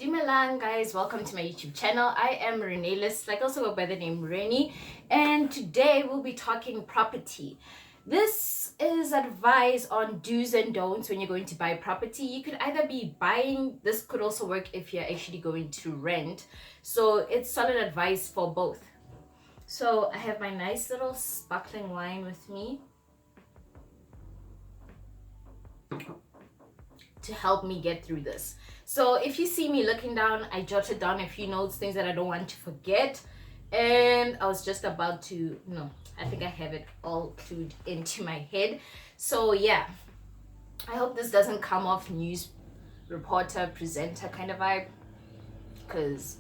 Dumelang, guys, welcome to my YouTube channel. I am Renee List, like also go by the name Rennie, and today we'll be talking property. This is advice on do's and don'ts when you're going to buy property. You could either be buying, this could also work if you're actually going to rent. So it's solid advice for both. So I have my nice little sparkling wine with me to help me get through this. So if you see me looking down, I jotted down a few notes, things that I don't want to forget, and I was just about to, I think I have it all clued into my head. So yeah, I hope this doesn't come off news reporter, presenter kind of vibe, because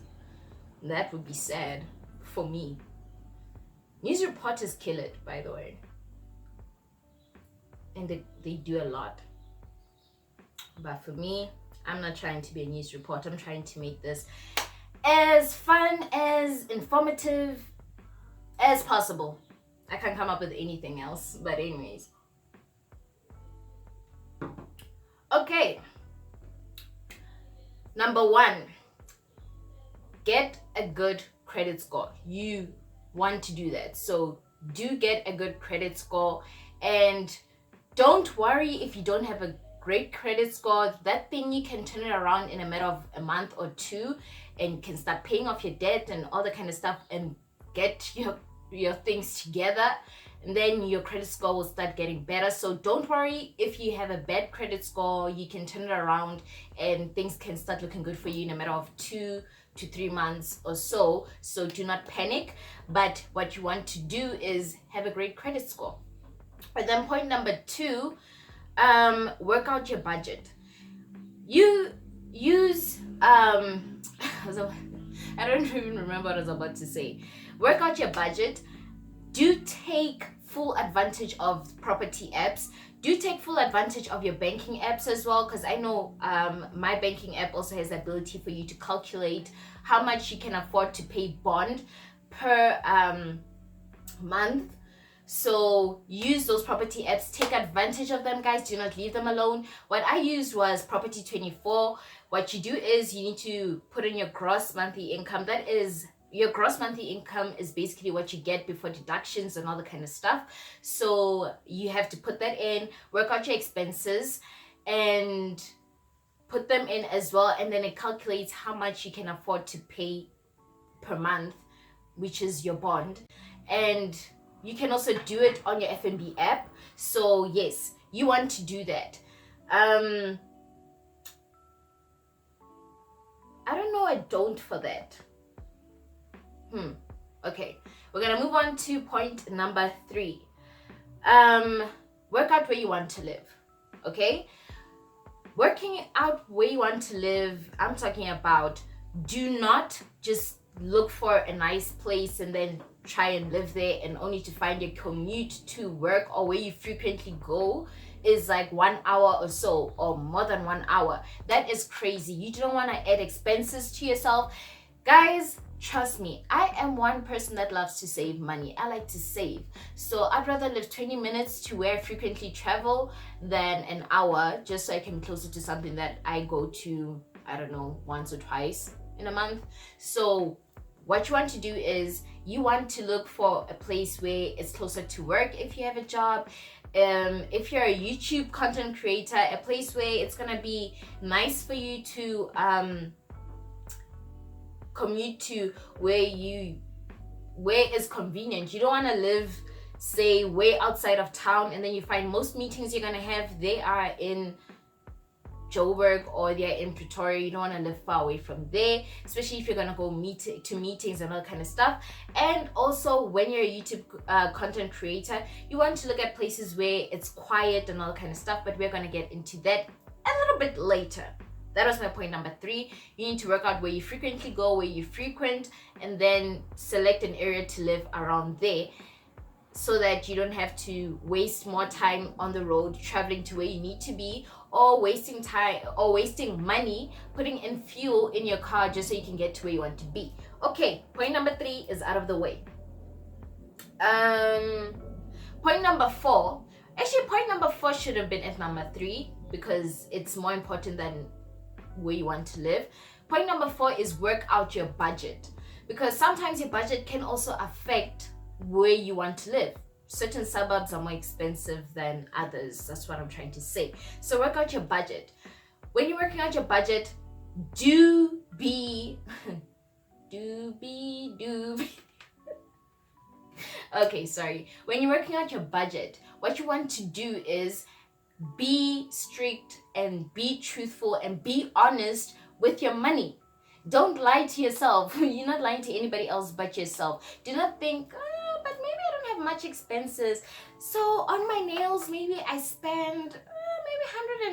that would be sad for me. News reporters kill it, by the way, and they do a lot. But for me, I'm not trying to be a news reporter. I'm trying to make this as fun, as informative as possible. I can't come up with anything else, but anyways. Okay. Number one, get a good credit score. You want to do that. So do get a good credit score, and don't worry if you don't have a great credit score. That thing, you can turn it around in a matter of a month or two, and you can start paying off your debt and all that kind of stuff and get your things together, and then your credit score will start getting better. So don't worry if you have a bad credit score. You can turn it around and things can start looking good for you in a matter of 2 to 3 months or so. So do not panic, but what you want to do is have a great credit score. And then point number two, work out your budget. You use I don't even remember what I was about to say. Work out your budget. Do take full advantage of property apps. Do take full advantage of your banking apps as well, because I know my banking app also has the ability for you to calculate how much you can afford to pay bond per month. So use those property apps, take advantage of them, guys. Do not leave them alone. What I used was Property 24. What you do is you need to put in your gross monthly income. That is, your gross monthly income is basically what you get before deductions and all the kind of stuff. So you have to put that in, work out your expenses and put them in as well, and then it calculates how much you can afford to pay per month, which is your bond. And you can also do it on your F&B app. So yes, you want to do that. I don't know a don't for that. Okay, we're gonna move on to point number 3. Work out where you want to live. Okay, working out where you want to live, I'm talking about, do not just look for a nice place and then try and live there, and only to find your commute to work or where you frequently go is like 1 hour or so, or more than 1 hour. That is crazy. You don't want to add expenses to yourself, guys. Trust me, I am one person that loves to save money. I like to save, so I'd rather live 20 minutes to where I frequently travel than an hour, just so I can be closer to something that I go to, I don't know, once or twice in a month. So what you want to do is you want to look for a place where it's closer to work if you have a job. If you're a YouTube content creator, a place where it's gonna be nice for you to commute to, where is convenient. You don't want to live, say, way outside of town, and then you find most meetings you're gonna have, they are in Joburg or they're in Pretoria. You don't want to live far away from there, especially if you're gonna go to meetings and all kind of stuff. And also, when you're a YouTube content creator, you want to look at places where it's quiet and all kind of stuff, but we're gonna get into that a little bit later. That was my point number 3. You need to work out where you frequently go, where you frequent, and then select an area to live around there, so that you don't have to waste more time on the road traveling to where you need to be, or wasting time or wasting money putting in fuel in your car just so you can get to where you want to be. Okay, point number 3 is out of the way. Point number 4, actually point number 4 should have been at number 3 because it's more important than where you want to live. Point number 4 is work out your budget, because sometimes your budget can also affect where you want to live. Certain suburbs are more expensive than others. That's what I'm trying to say. So work out your budget. When you're working out your budget, okay, sorry. When you're working out your budget, what you want to do is be strict and be truthful and be honest with your money. Don't lie to yourself. You're not lying to anybody else but yourself. Do not think, but maybe I don't have much expenses. So on my nails, maybe I spend maybe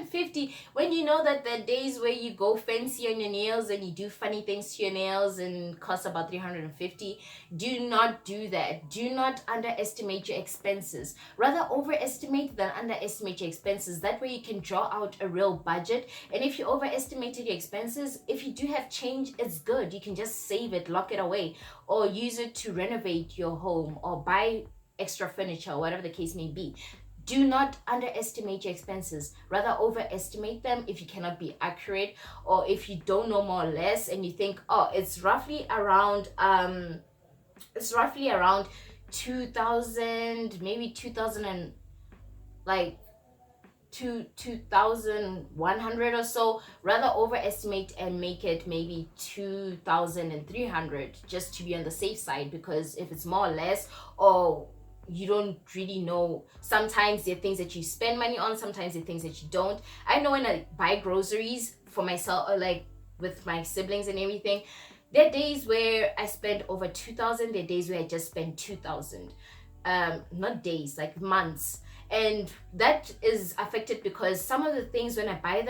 150, when you know that there are days where you go fancy on your nails and you do funny things to your nails and cost about 350. Do not do that. Do not underestimate your expenses. Rather overestimate than underestimate your expenses. That way you can draw out a real budget. And if you overestimated your expenses, if you do have change, it's good. You can just save it, lock it away, or use it to renovate your home or buy extra furniture, whatever the case may be. Do not underestimate your expenses. Rather overestimate them if you cannot be accurate, or if you don't know more or less and you think, oh, it's roughly around 2000, maybe 2000 and like 2100 or so. Rather overestimate and make it maybe 2300, just to be on the safe side, because if it's more or less, or you don't really know, sometimes there are things that you spend money on, sometimes there are things that you don't. I know when I buy groceries for myself, or like with my siblings and everything, there are days where I spend over 2000, there are days where I just spend 2000. Not days, like months. And that is affected because some of the things, when I buy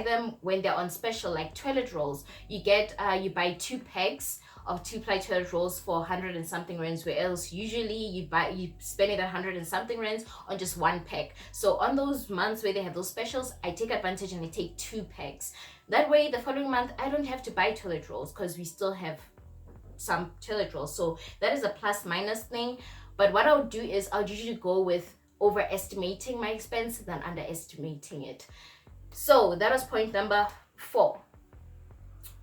them when they're on special, like toilet rolls. You buy 2 packs of 2-ply toilet rolls for 100 and something rands, where else usually you spend it 100 and something rands on just 1 pack. So on those months where they have those specials, I take advantage and I take 2 packs. That way the following month I don't have to buy toilet rolls, because we still have some toilet rolls. So that is a plus minus thing. But what I'll do is I'll usually go with overestimating my expense than underestimating it. So that was point number 4.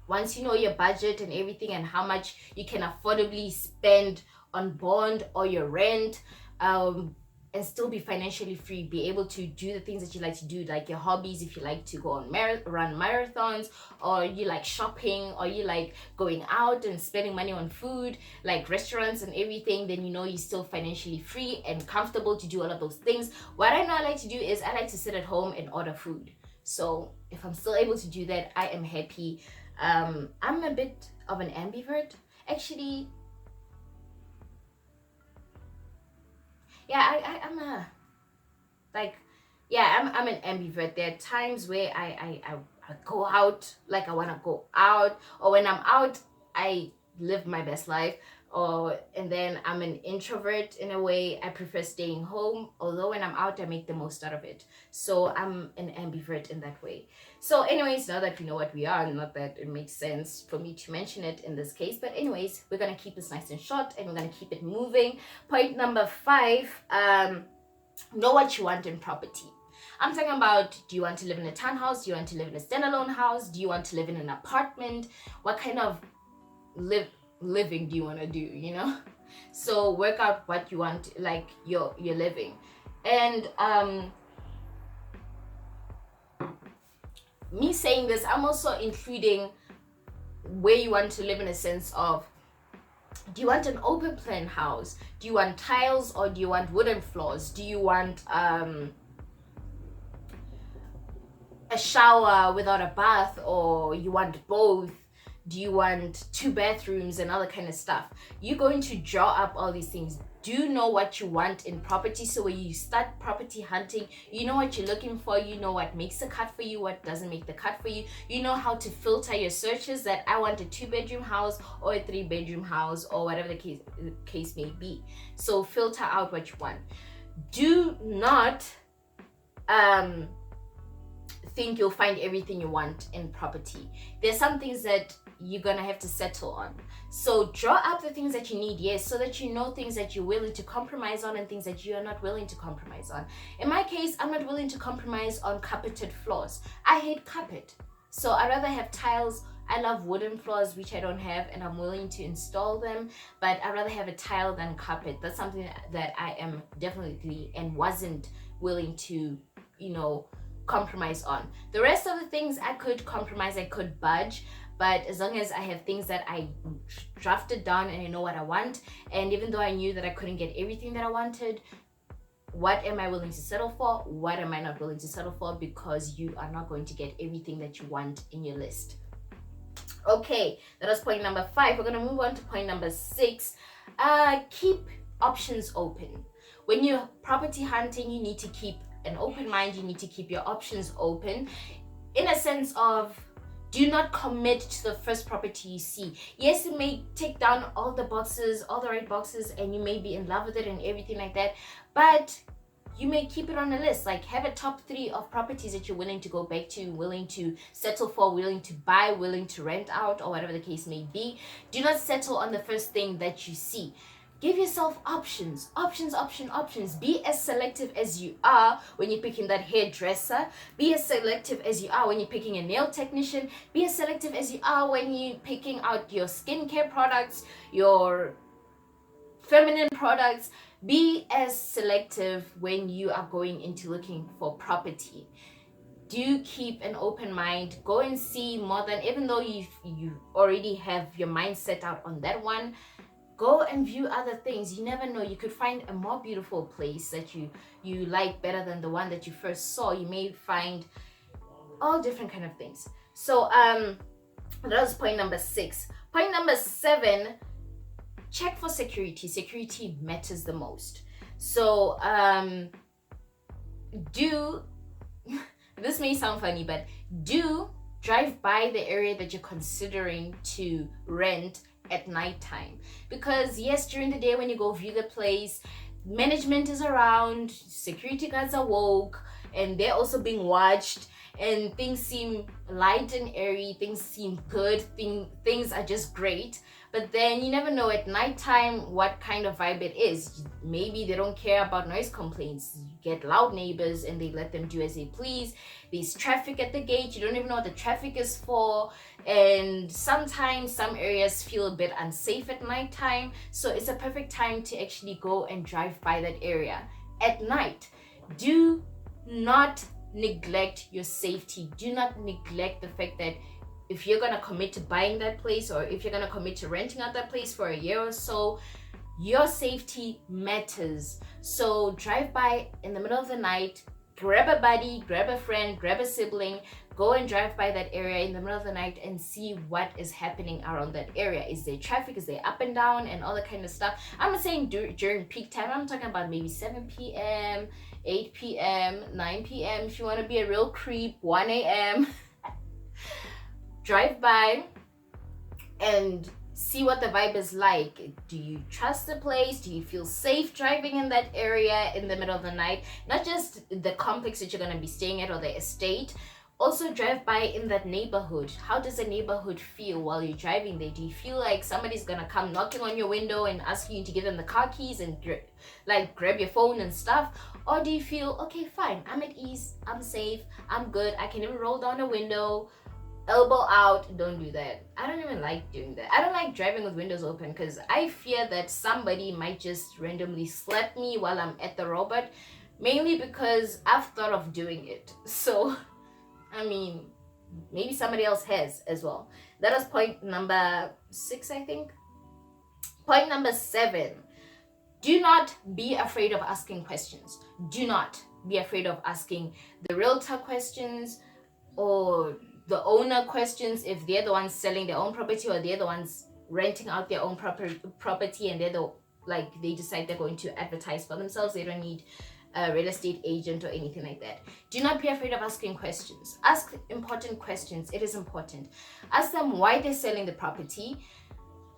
Once you know your budget and everything and how much you can affordably spend on bond or your rent, and still be financially free, be able to do the things that you like to do, like your hobbies. If you like to go on run marathons, or you like shopping, or you like going out and spending money on food, like restaurants and everything, then you know you're still financially free and comfortable to do all of those things. What I know I like to do is I like to sit at home and order food. So if I'm still able to do that, I am happy. I'm a bit of an ambivert, actually. Yeah, I'm an ambivert. There are times where I go out, like I want to go out, or when I'm out, I live my best life. And then I'm an introvert in a way. I prefer staying home, although when I'm out, I make the most out of it. So I'm an ambivert in that way. So anyways, now that we know what we are, not that it makes sense for me to mention it in this case, but anyways, we're going to keep this nice and short and we're going to keep it moving. Point number 5, know what you want in property. I'm talking about, do you want to live in a townhouse? Do you want to live in a standalone house? Do you want to live in an apartment? What kind of living do you want to do, you know? So work out what you want, like your living. And me saying this, I'm also including where you want to live, in a sense of, do you want an open plan house? Do you want tiles, or do you want wooden floors? Do you want a shower without a bath, or you want both? Do you want 2 bathrooms and other kind of stuff? You're going to draw up all these things. Do know what you want in property, so when you start property hunting, you know what you're looking for, you know what makes the cut for you, what doesn't make the cut for you. You know how to filter your searches, that I want a 2-bedroom house or a 3-bedroom house, or whatever the case may be. So filter out what you want. Do not think you'll find everything you want in property. There's some things that you're gonna have to settle on. So draw up the things that you need, yes, so that you know things that you're willing to compromise on and things that you are not willing to compromise on. In my case, I'm not willing to compromise on carpeted floors. I hate carpet, so I'd rather have tiles. I love wooden floors, which I don't have, and I'm willing to install them, but I'd rather have a tile than carpet. That's something that I am definitely and wasn't willing to, compromise on. The rest of the things I could compromise, I could budge, but as long as I have things that I drafted down and I know what I want, and even though I knew that I couldn't get everything that I wanted, what am I willing to settle for? What am I not willing to settle for? Because you are not going to get everything that you want in your list. Okay, that was point number 5. We're going to move on to point number 6. Keep options open. When you're property hunting, you need to keep an open mind. You need to keep your options open, in a sense of, do not commit to the first property you see. Yes, it may tick down all the boxes, all the right boxes, and you may be in love with it and everything like that, but you may keep it on a list. Like, have a top 3 of properties that you're willing to go back to, willing to settle for, willing to buy, willing to rent out, or whatever the case may be. Do not settle on the first thing that you see. Give yourself options. Be as selective as you are when you're picking that hairdresser. Be as selective as you are when you're picking a nail technician. Be as selective as you are when you're picking out your skincare products, your feminine products. Be as selective when you are going into looking for property. Do keep an open mind. Go and see more than, even though you already have your mind set out on that one, go and view other things. You never know, you could find a more beautiful place that you like better than the one that you first saw. You may find all different kind of things. So that was point number 6. Point number 7, check for security. Security matters the most. So this may sound funny, but do drive by the area that you're considering to rent at nighttime. Because yes, during the day when you go view the place, management is around, security guards are woke, and they're also being watched, and things seem light and airy, things seem good, things are just great. But then you never know at nighttime what kind of vibe it is. Maybe they don't care about noise complaints. You get loud neighbors and they let them do as they please. There's traffic at the gate. You don't even know what the traffic is for. And sometimes some areas feel a bit unsafe at nighttime. So it's a perfect time to actually go and drive by that area at night. Do not neglect your safety. Do not neglect the fact that if you're going to commit to buying that place, or if you're going to commit to renting out that place for a year or so, your safety matters. So drive by in the middle of the night, grab a buddy, grab a friend, grab a sibling, go and drive by that area in the middle of the night and see what is happening around that area. Is there traffic? Is there up and down and all that kind of stuff? I'm not saying during peak time. I'm talking about maybe 7 p.m., 8 p.m., 9 p.m. If you want to be a real creep, 1 a.m. Drive by and see what the vibe is like. Do you trust the place? Do you feel safe driving in that area in the middle of the night? Not just the complex that you're going to be staying at or the estate. Also drive by in that neighborhood. How does the neighborhood feel while you're driving there? Do you feel like somebody's going to come knocking on your window and asking you to give them the car keys and grab your phone and stuff? Or do you feel, okay, fine, I'm at ease, I'm safe, I'm good, I can even roll down a window, elbow out? Don't do that. I don't even like doing that. I don't like driving with windows open because I fear that somebody might just randomly slap me while I'm at the robot, mainly because I've thought of doing it. So I mean, maybe somebody else has as well. That was point number 6, I think. Point number 7, do not be afraid of asking questions. Do not be afraid of asking the realtor questions or the owner questions if they're the ones selling their own property or they're the ones renting out their own property and they decide they're going to advertise for themselves. They don't need a real estate agent or anything like that. Do not be afraid of asking questions. Ask important questions. It is important. Ask them why they're selling the property.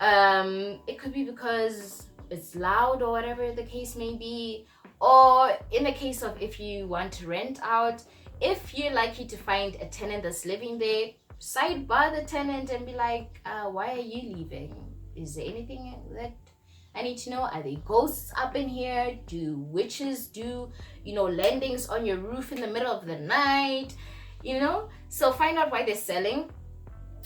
It could be because it's loud or whatever the case may be, or in the case of if you want to rent out, if you're likely to find a tenant that's living there, sidebar the tenant and be like, why are you leaving? Is there anything that I need to know? Are there ghosts up in here? Do witches do, landings on your roof in the middle of the night? So find out why they're selling.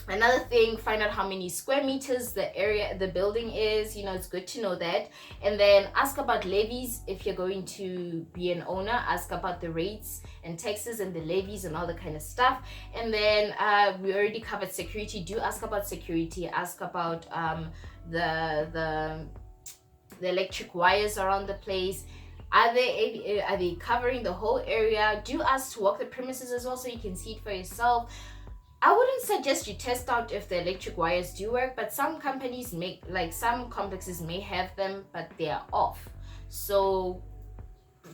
Another thing, find out how many square meters the building is. It's good to know that. And then ask about levies. If you're going to be an owner, ask about the rates and taxes and the levies and all the kind of stuff. And then we already covered security. Do ask about security. Ask about the electric wires around the place. Are they covering the whole area? Do ask to walk the premises as well, so you can see it for yourself. I wouldn't suggest you test out if the electric wires do work, but some companies some complexes may have them, but they are off. So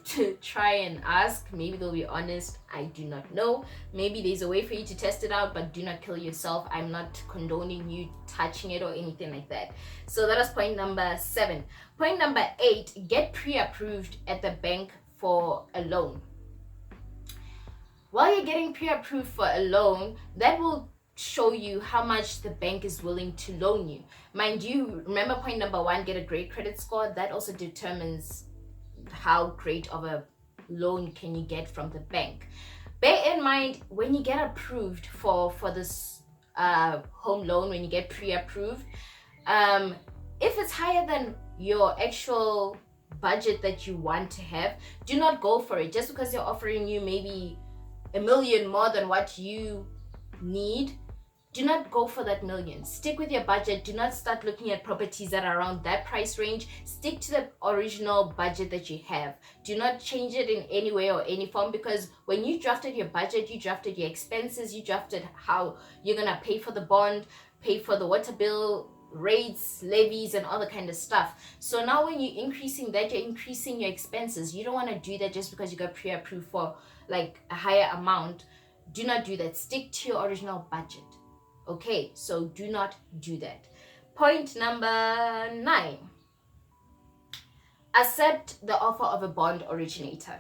to try and ask, maybe they'll be honest. I do not know. Maybe there's a way for you to test it out, but do not kill yourself. I'm not condoning you touching it or anything like that. So that was point number 7. Point number 8, get pre-approved at the bank for a loan. While you're getting pre-approved for a loan, that will show you how much the bank is willing to loan you. Mind you, remember point number 1, get a great credit score. That also determines how great of a loan can you get from the bank. Bear in mind, when you get approved for this home loan, when you get pre-approved, if it's higher than your actual budget that you want to have, do not go for it. Just because they're offering you maybe $1 million more than what you need, do not go for that million. Stick with your budget. Do not start looking at properties that are around that price range. Stick to the original budget that you have. Do not change it in any way or any form, because when you drafted your budget, you drafted your expenses, you drafted how you're gonna pay for the bond, pay for the water bill, rates, levies, and all the kind of stuff. So now when you're increasing that, you're increasing your expenses. You don't want to do that just because you got pre-approved for like a higher amount. Do not do that. Stick to your original budget. Okay, so do not do that. Point number 9, accept the offer of a bond originator.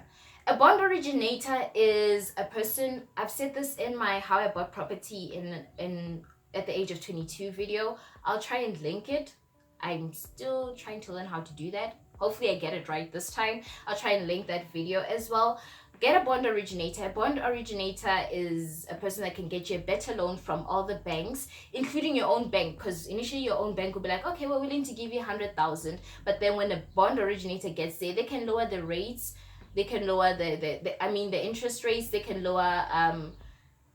A bond originator is a person, I've said this in my how I bought property in at the age of 22 video. I'll try and link it. I'm still trying to learn how to do that. Hopefully I get it right this time. I'll try and link that video as well. Get a bond originator. A bond originator is a person that can get you a better loan from all the banks, including your own bank, because initially your own bank will be like, okay, we're willing to give you 100,000, but then when the bond originator gets there, they can lower the rates, they can lower the interest rates, they can lower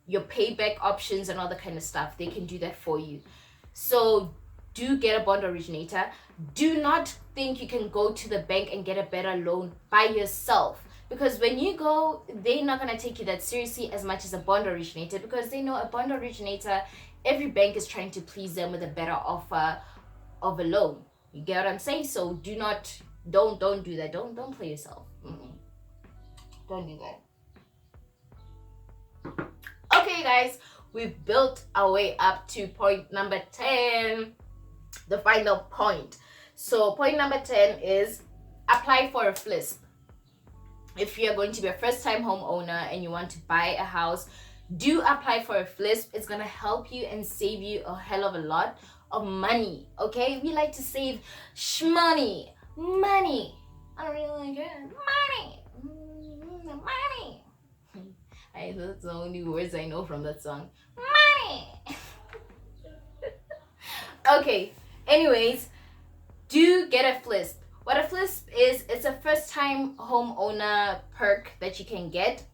your payback options and all the kind of stuff. They can do that for you. So do get a bond originator. Do not think you can go to the bank and get a better loan by yourself, because when you go, they're not going to take you that seriously as much as a bond originator, because they know a bond originator, every bank is trying to please them with a better offer of a loan. You get what I'm saying? So don't do that. Don't play yourself. Don't do that. Okay guys, we've built our way up to point number 10, the final point. So point number 10 is apply for a FLISP. If you're going to be a first-time homeowner and you want to buy a house, do apply for a FLISP. It's going to help you and save you a hell of a lot of money. Okay, we like to save money. I don't really like it. Money. That's the only words I know from that song. Money. Okay, anyways, do get a FLISP. What a FLISP is, it's a first-time homeowner perk that you can get.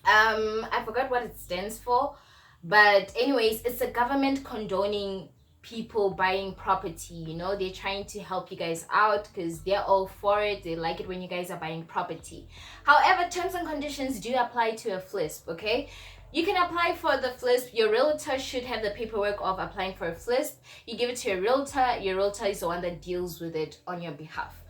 I forgot what it stands for, but anyways, it's the government condoning people buying property. They're trying to help you guys out because they're all for it. They like it when you guys are buying property. However, terms and conditions do apply to a FLISP. Okay, you can apply for the FLISP. Your realtor should have the paperwork of applying for a FLISP. You give it to your realtor. Your realtor is the one that deals with it on your behalf.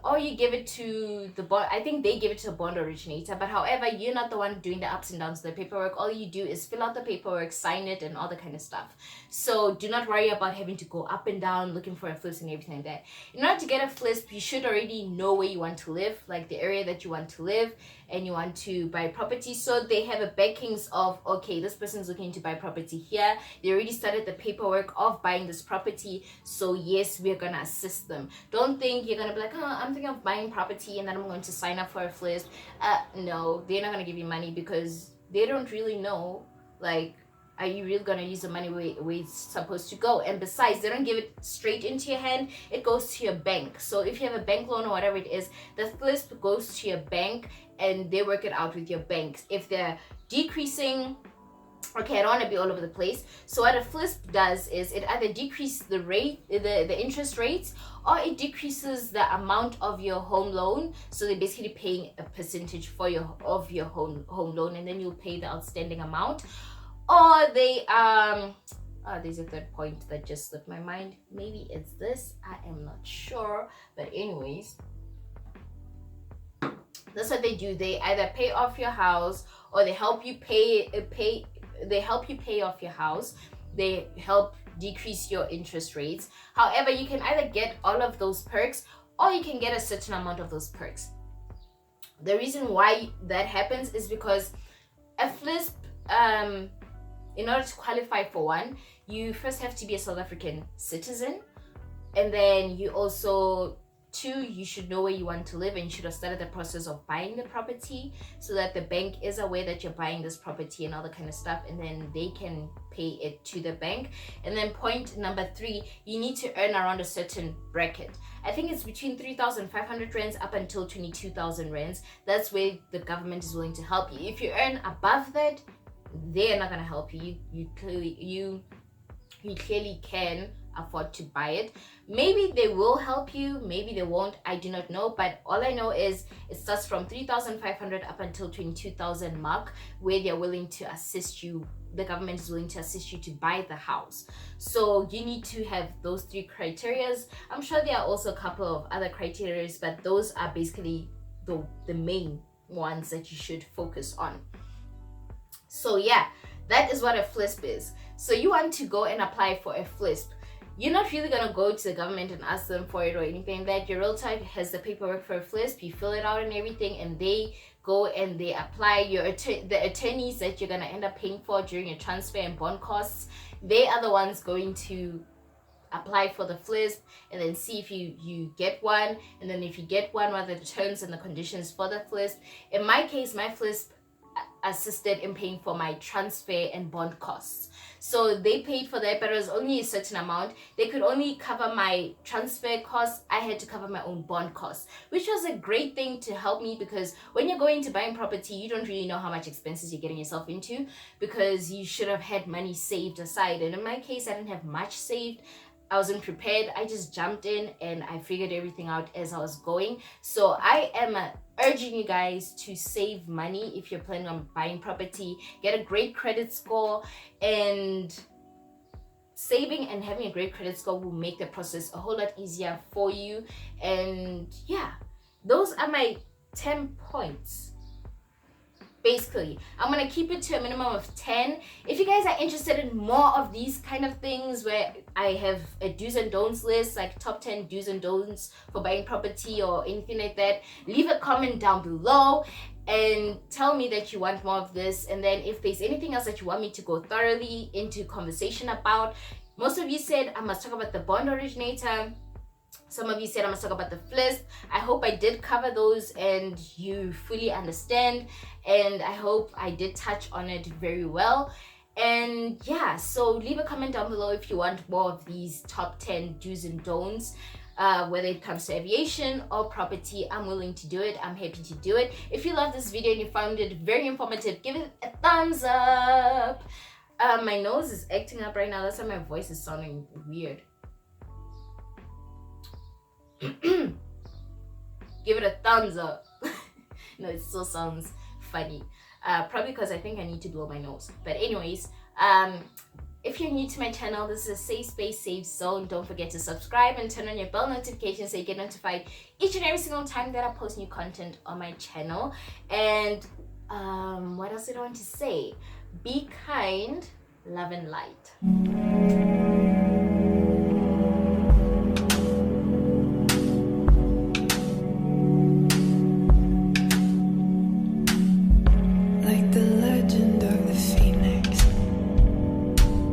Or you give it to the bond. I think they give it to a bond originator, but however, you're not the one doing the ups and downs of the paperwork. All you do is fill out the paperwork, sign it, and all the kind of stuff. So do not worry about having to go up and down looking for a FLISP and everything like that. In order to get a FLISP, you should already know where you want to live, like the area that you want to live, and you want to buy property. So they have a backings of, okay, this person's looking to buy property here. They already started the paperwork of buying this property. So yes, we're gonna assist them. Don't think you're gonna be like, oh, I'm thinking of buying property and then I'm going to sign up for a FLISP. No, they're not gonna give you money because they don't really know like are you really gonna use the money where it's supposed to go? And besides, they don't give it straight into your hand, it goes to your bank. So if you have a bank loan or whatever it is, the FLISP goes to your bank and they work it out with your banks. If they're decreasing, okay, I don't want to be all over the place. So what a FLISP does is it either decreases the rate, the interest rates, or it decreases the amount of your home loan. So they're basically paying a percentage for your home loan, and then you'll pay the outstanding amount. Or they there's a third point that just slipped my mind. Maybe it's this, I am not sure, but anyways, that's what they do. They either pay off your house, or they help you pay off your house. They help decrease your interest rates. However, you can either get all of those perks, or you can get a certain amount of those perks. The reason why that happens is because a FLISP, in order to qualify for one, you first have to be a South African citizen, and then you also, two, you should know where you want to live, and you should have started the process of buying the property so that the bank is aware that you're buying this property and all the kind of stuff, and then they can pay it to the bank. And then point number three, you need to earn around a certain bracket. I think it's between 3,500 rands up until 22,000 rands. That's where the government is willing to help you. If you earn above that, they're not going to help you. You clearly can afford to buy it. Maybe they will help you, maybe they won't, I do not know. But all I know is it starts from 3,500 up until 22,000 mark, where they're willing to assist you. The government is willing to assist you to buy the house. So you need to have those three criterias. I'm sure there are also a couple of other criterias, but those are basically the main ones that you should focus on. So yeah, that is what a FLISP is. So you want to go and apply for a FLISP. You're not really going to go to the government and ask them for it or anything. That your realtor has the paperwork for a FLISP, you fill it out and everything, and they go and they apply. The attorneys that you're going to end up paying for during your transfer and bond costs, they are the ones going to apply for the FLISP and then see if you get one. And then if you get one, what are the terms and the conditions for the FLISP. In my case, my FLISP assisted in paying for my transfer and bond costs. So they paid for that, but it was only a certain amount. They could only cover my transfer costs. I had to cover my own bond costs, which was a great thing to help me, because when you're going to buying property, you don't really know how much expenses you're getting yourself into, because you should have had money saved aside. And in my case, I didn't have much saved. I wasn't prepared. I just jumped in and I figured everything out as I was going. So I am urging you guys to save money if you're planning on buying property. Get a great credit score, and saving and having a great credit score will make the process a whole lot easier for you. And yeah, those are my 10 points. Basically, I'm gonna keep it to a minimum of 10. If you guys are interested in more of these kind of things, where I have a do's and don'ts list, like top 10 do's and don'ts for buying property or anything like that, leave a comment down below and tell me that you want more of this. And then if there's anything else that you want me to go thoroughly into conversation about, most of you said I must talk about the bond originator. Some of you said I must talk about the FLISP. I hope I did cover those and you fully understand, and I hope I did touch on it very well. And yeah, so leave a comment down below if you want more of these top 10 do's and don'ts, whether it comes to aviation or property. I'm willing to do it. I'm happy to do it. If you love this video and you found it very informative, give it a thumbs up. My nose is acting up right now. That's why my voice is sounding weird. Give it a thumbs up. No, it still sounds funny. Probably because I think I need to blow my nose. But anyways, if you're new to my channel, this is a safe space, safe zone. Don't forget to subscribe and turn on your bell notifications so you get notified each and every single time that I post new content on my channel. And what else did I want to say? Be kind, love and light.